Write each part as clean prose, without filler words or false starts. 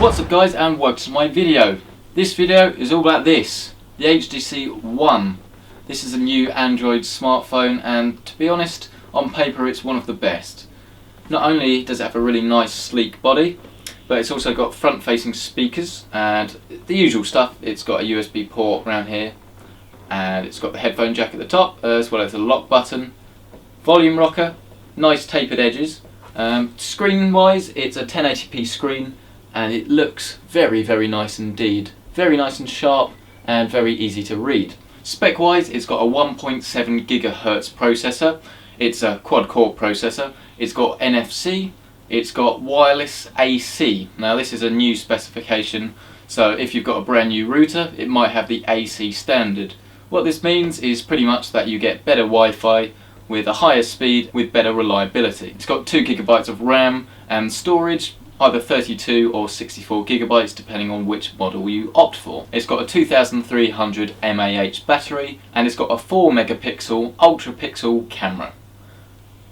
What's up guys, and welcome to my video. This video is all about this, the HTC One. This is a new Android smartphone, and to be honest, on paper it's one of the best. Not only does it have a really nice sleek body, but it's also got front facing speakers and the usual stuff. It's got a USB port around here, and it's got the headphone jack at the top, as well as the lock button, volume rocker, nice tapered edges. Screen wise, it's a 1080p screen, and it looks very nice indeed. Very nice and sharp and very easy to read. Spec wise, it's got a 1.7 GHz processor. It's a quad core processor. It's got NFC. It's got wireless AC. Now this is a new specification, so if you've got a brand new router, it might have the AC standard. What this means is pretty much that you get better Wi-Fi with a higher speed with better reliability. It's got 2 GB of RAM and storage, either 32 or 64 GB depending on which model you opt for. It's got a 2300 mAh battery, and it's got a 4 megapixel ultra pixel camera.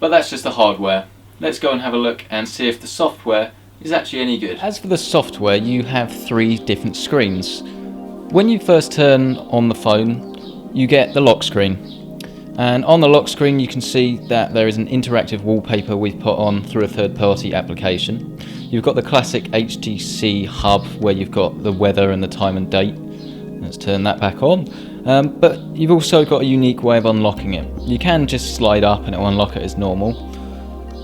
But that's just the hardware. Let's go and have a look and see if the software is actually any good. As for the software, you have 3 different screens. When you first turn on the phone, you get the lock screen. And on the lock screen you can see that there is an interactive wallpaper we've put on through a third-party application. You've got the classic HTC hub where you've got the weather and the time and date. Let's turn that back on. But you've also got a unique way of unlocking it. You can just slide up and it will unlock it as normal.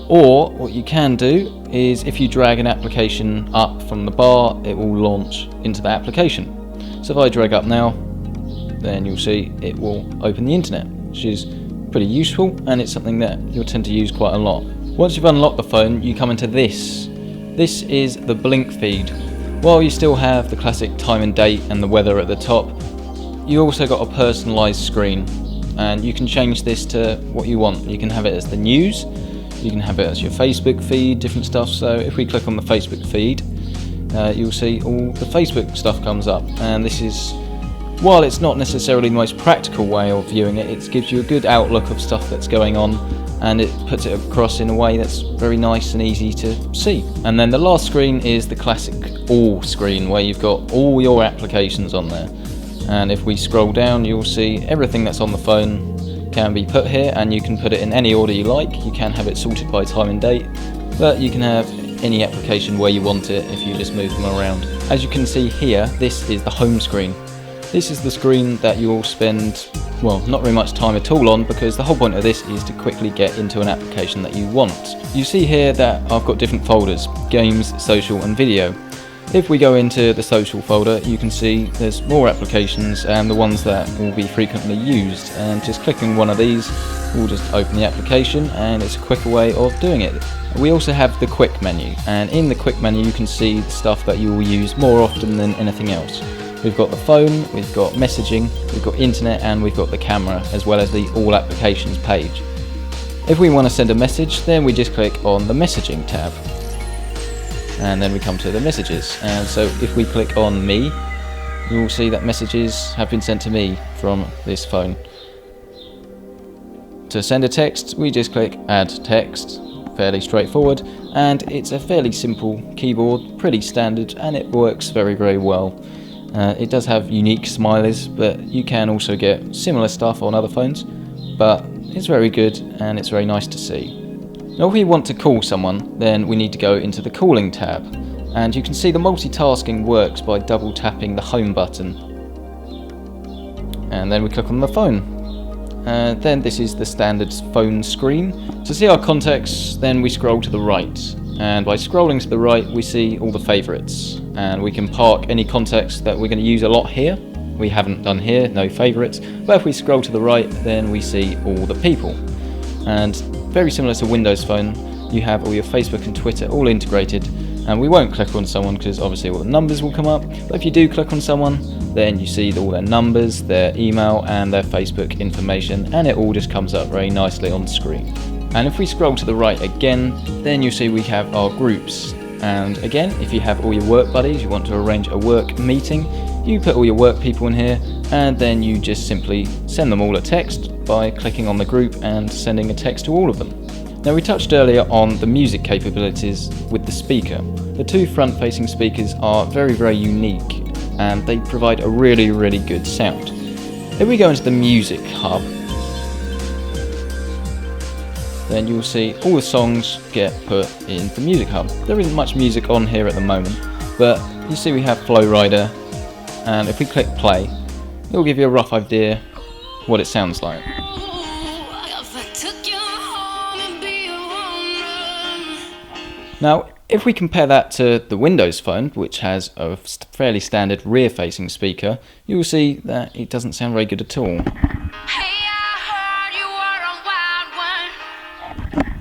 Or what you can do is, if you drag an application up from the bar, it will launch into the application. So if I drag up now, then you'll see it will open the internet, which is pretty useful, and it's something that you'll tend to use quite a lot. Once you've unlocked the phone, you come into this. This is the Blinkfeed. While you still have the classic time and date and the weather at the top, you also got a personalised screen, and you can change this to what you want. You can have it as the news, you can have it as your Facebook feed, different stuff. So if we click on the Facebook feed, you'll see all the Facebook stuff comes up, and this is, while it's not necessarily the most practical way of viewing it, it gives you a good outlook of stuff that's going on, and it puts it across in a way that's very nice and easy to see. And then the last screen is the classic all screen, where you've got all your applications on there. And if we scroll down, you'll see everything that's on the phone can be put here, and you can put it in any order you like. You can have it sorted by time and date, but you can have any application where you want it if you just move them around. As you can see here, this is the home screen. This is the screen that you'll spend, well, not very much time at all on, because the whole point of this is to quickly get into an application that you want. You see here that I've got different folders: games, social and video. If we go into the social folder, you can see there's more applications and the ones that will be frequently used, and just clicking one of these will just open the application, and it's a quicker way of doing it. We also have the quick menu, and in the quick menu you can see the stuff that you will use more often than anything else. We've got the phone, we've got messaging, we've got internet, and we've got the camera, as well as the all applications page. If we want to send a message, then we just click on the messaging tab, and then we come to the messages. And so if we click on me, you will see that messages have been sent to me from this phone. To send a text, we just click add text. Fairly straightforward, and it's a fairly simple keyboard, pretty standard, and it works very well. It does have unique smileys, but you can also get similar stuff on other phones, but it's very good and it's very nice to see. Now if we want to call someone, then we need to go into the calling tab, and you can see the multitasking works by double tapping the home button, and then we click on the phone. Then this is the standard phone screen. To see our contacts, then we scroll to the right, and by scrolling to the right we see all the favourites, and we can park any contacts that we're going to use a lot here. We haven't done here, no favourites, but if we scroll to the right, then we see all the people. And very similar to Windows Phone, you have all your Facebook and Twitter all integrated, and we won't click on someone because obviously all the numbers will come up, but if you do click on someone, then you see all their numbers, their email and their Facebook information, and it all just comes up very nicely on screen. And if we scroll to the right again, then you see we have our groups, and again, if you have all your work buddies, you want to arrange a work meeting, you put all your work people in here, and then you just simply send them all a text by clicking on the group and sending a text to all of them. Now, we touched earlier on the music capabilities with the speaker. The two front-facing speakers are very unique, and they provide a really good sound. If we go into the music hub, then you'll see all the songs get put in the music hub. There isn't much music on here at the moment, but you see we have Flow Rider, and if we click play, it will give you a rough idea what it sounds like. Now, if we compare that to the Windows Phone, which has a fairly standard rear-facing speaker, you will see that it doesn't sound very good at all.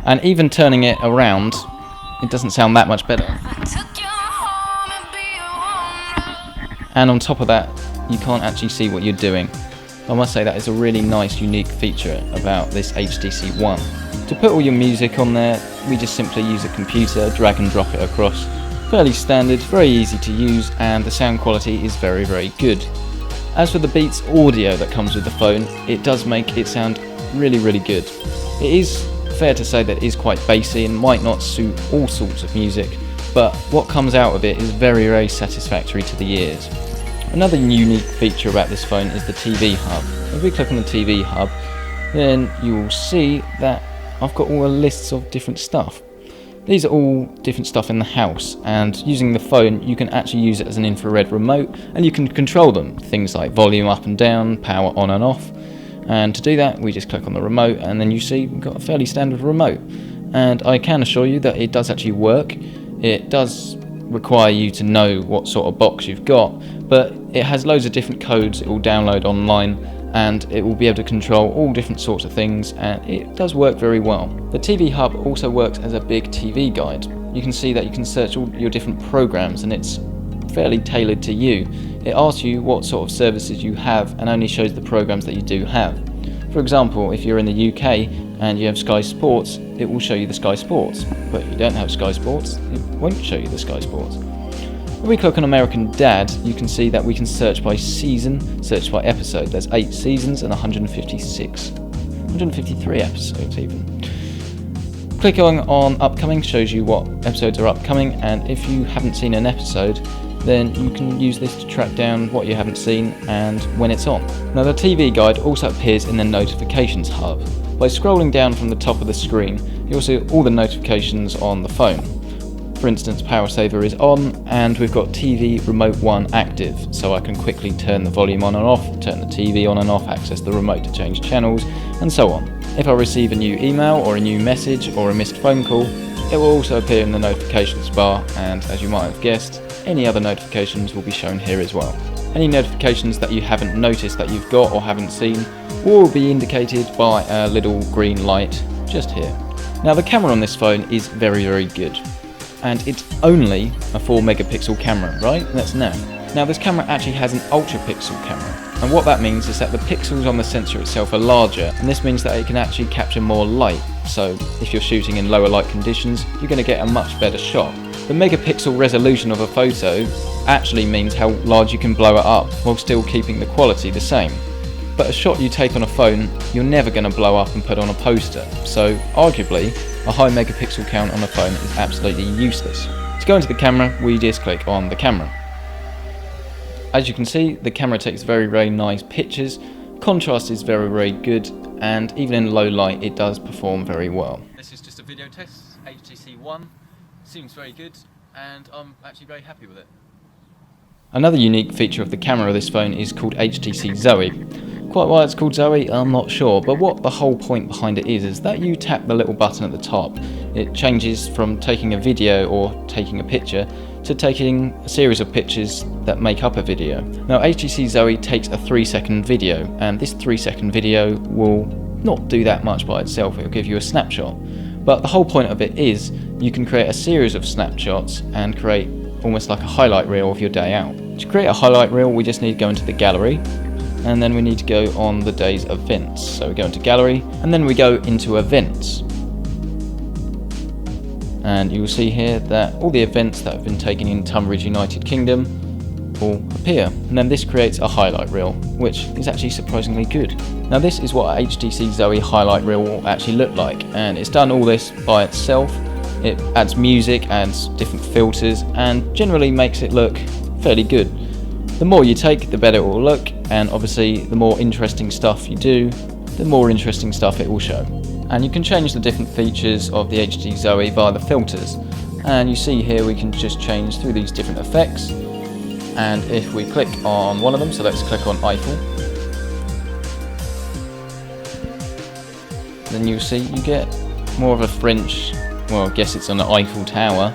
And even turning it around, it doesn't sound that much better. And on top of that, you can't actually see what you're doing. I must say that is a really nice, unique feature about this HTC One. To put all your music on there, we just simply use a computer, drag and drop it across. Fairly standard, very easy to use, and the sound quality is very good. As for the Beats audio that comes with the phone, it does make it sound really good. It is fair to say that it is quite bassy and might not suit all sorts of music, but what comes out of it is very satisfactory to the ears. Another unique feature about this phone is the TV hub. If we click on the TV hub, then you will see that I've got all the lists of different stuff. These are all different stuff in the house, and using the phone you can actually use it as an infrared remote, and you can control them, things like volume up and down, power on and off. And to do that we just click on the remote, and then you see we've got a fairly standard remote, and I can assure you that it does actually work. It does require you to know what sort of box you've got, but it has loads of different codes it will download online, and it will be able to control all different sorts of things, and it does work very well. The TV hub also works as a big TV guide. You can see that you can search all your different programs, and it's fairly tailored to you. It asks you what sort of services you have and only shows the programs that you do have. For example, if you're in the UK and you have Sky Sports, it will show you the Sky Sports, but if you don't have Sky Sports, it won't show you the Sky Sports. If we click on American Dad, you can see that we can search by season, search by episode. There's 8 seasons and 153 episodes even. Clicking on upcoming shows you what episodes are upcoming, and if you haven't seen an episode, then you can use this to track down what you haven't seen and when it's on. Now, the TV guide also appears in the notifications hub. By scrolling down from the top of the screen, you'll see all the notifications on the phone. For instance, Power Saver is on, and we've got TV Remote 1 active, so I can quickly turn the volume on and off, turn the TV on and off, access the remote to change channels, and so on. If I receive a new email or a new message or a missed phone call, it will also appear in the notifications bar, and as you might have guessed, any other notifications will be shown here as well. Any notifications that you haven't noticed that you've got or haven't seen will be indicated by a little green light just here. Now, the camera on this phone is very good. And it's only a 4 megapixel camera, right? That's naff. Now, this camera actually has an ultra pixel camera, and what that means is that the pixels on the sensor itself are larger, and this means that it can actually capture more light. So if you're shooting in lower light conditions, you're going to get a much better shot. The megapixel resolution of a photo actually means how large you can blow it up while still keeping the quality the same. But a shot you take on a phone, you're never going to blow up and put on a poster, so arguably a high megapixel count on a phone is absolutely useless. To go into the camera, we just click on the camera. As you can see, the camera takes very nice pictures, contrast is very good, and even in low light it does perform very well. This is just a video test, HTC One, seems very good, and I'm actually very happy with it. Another unique feature of the camera of this phone is called HTC Zoe. Quite why it's called Zoe, I'm not sure, but what the whole point behind it is that you tap the little button at the top. It changes from taking a video or taking a picture to taking a series of pictures that make up a video. Now, HTC Zoe takes a 3-second video, and this 3-second video will not do that much by itself. It'll give you a snapshot. But the whole point of it is you can create a series of snapshots and create almost like a highlight reel of your day out. To create a highlight reel, we just need to go into the gallery, and then we need to go on the day's events. So we go into gallery, and then we go into events. And you will see here that all the events that have been taken in Tunbridge, United Kingdom, will appear, and then this creates a highlight reel, which is actually surprisingly good. Now this is what a HTC Zoe highlight reel will actually look like, and it's done all this by itself. It adds music, adds different filters, and generally makes it look fairly good. The more you take, the better it will look, and obviously the more interesting stuff you do, the more interesting stuff it will show. And you can change the different features of the HTC Zoe via the filters. And you see here we can just change through these different effects. And if we click on one of them, so let's click on Eiffel, then you'll see you get more of a French, well, I guess it's an Eiffel Tower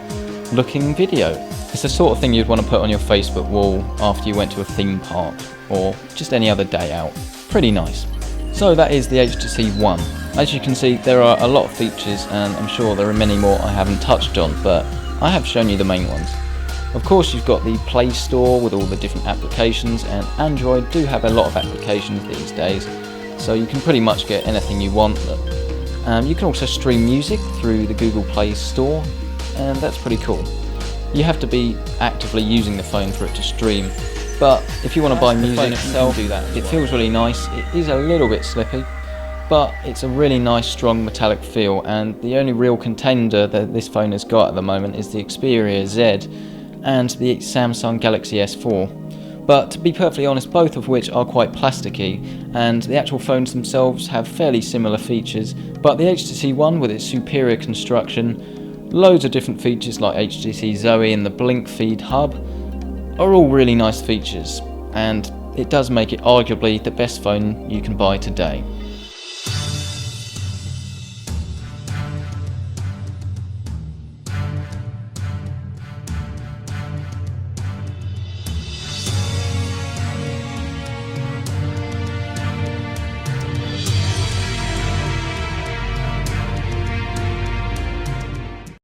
looking video. It's the sort of thing you'd want to put on your Facebook wall after you went to a theme park or just any other day out. Pretty nice. So that is the HTC One. As you can see, there are a lot of features, and I'm sure there are many more I haven't touched on, but I have shown you the main ones. Of course, you've got the Play Store with all the different applications, and Android do have a lot of applications these days, so you can pretty much get anything you want. You can also stream music through the Google Play Store, and that's pretty cool. You have to be actively using the phone for it to stream, but if you want to buy music itself, you can do that. It feels really nice. It is a little bit slippy, but it's a really nice strong metallic feel, and the only real contender that this phone has got at the moment is the Xperia Z and the Samsung Galaxy S4. But to be perfectly honest, both of which are quite plasticky, and the actual phones themselves have fairly similar features, but the HTC One, with its superior construction, loads of different features like HTC Zoe and the Blinkfeed hub, are all really nice features, and it does make it arguably the best phone you can buy today.